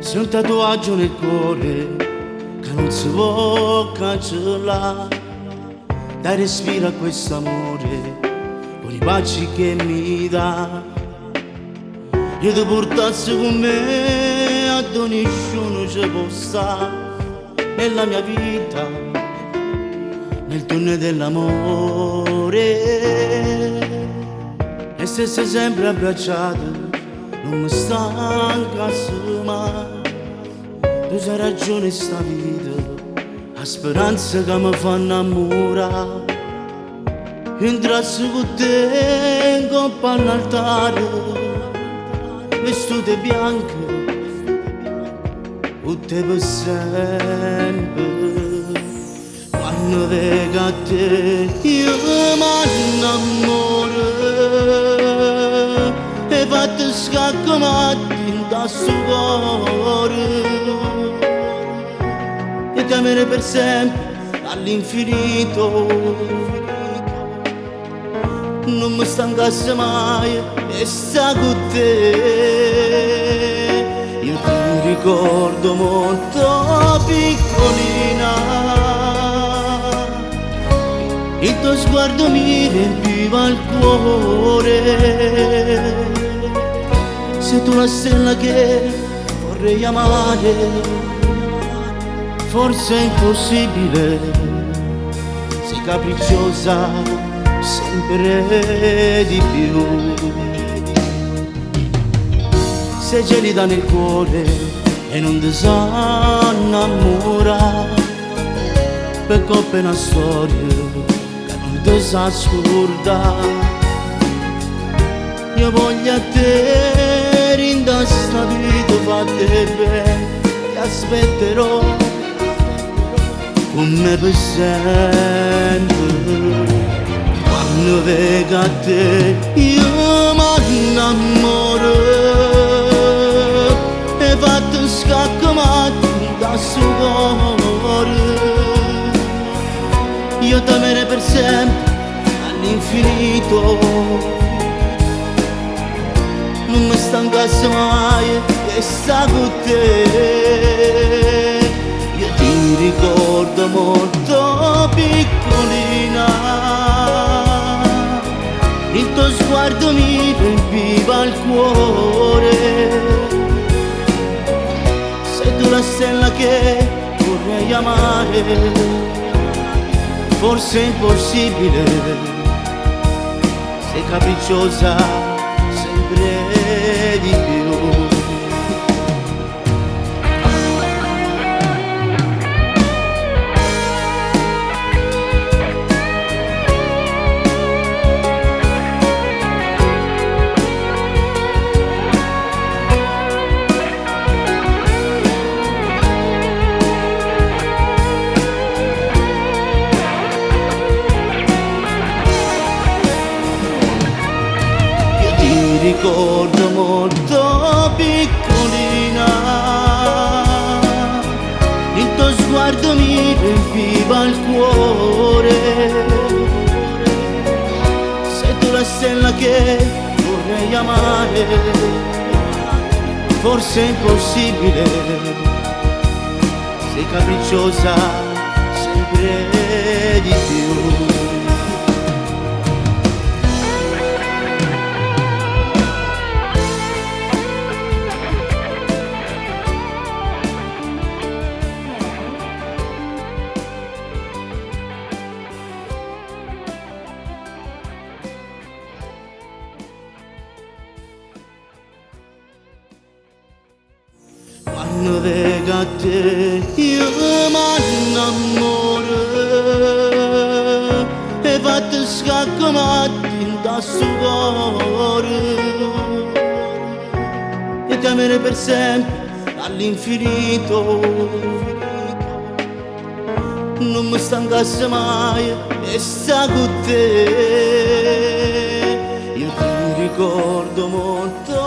C'è un tatuaggio nel cuore che non si può cancellare. Dai respiro a questo amore con i baci che mi dà. Io ti portassi con me a dove nessuno ci può stare nella mia vita, nel tunnel dell'amore. E se sei sempre abbracciato non mi stanca mai. Tu sei ragione sta vita, la speranza che mi fa innamorare. Entrassi con te in coppa all'altare, vestute bianche, tutte per sempre. Quando vedo a te io mi innamoro e fatto scacco matti da suo cuore. E temere per sempre all'infinito, non mi stancasse mai e sta con te. Io ti ricordo molto piccolina, il tuo sguardo mi riempiva il cuore. Sei tu la stella che vorrei amare, forse è impossibile, sei capricciosa sempre di più. Sei gelida nel cuore e non ti sa innamorare, per colpa è una storia che non ti sa scordare. Io voglio a te rinda sta vita fatte bene, ti aspetterò con me per sempre. Quando vedo a te io mi innamoro e fatto scacco matto da suo cuore. Io t'amerei per sempre all'infinito, non mi stancasse mai e sta con te. Io ti ricordo molto piccolina, il tuo sguardo mi riempiva il cuore. Sei tu la stella che vorrei amare, forse è impossibile, sei capricciosa sempre di più. Ricordo molto piccolina, il tuo sguardo mi riempiva il cuore. Sei tu la stella che vorrei amare, forse è impossibile, sei capricciosa sempre di più. Quando vedo a te io mi innamoro e fatto scacco matti da suo cuore. E temere per sempre all'infinito, non mi stancasse mai e sta con te. Io ti ricordo molto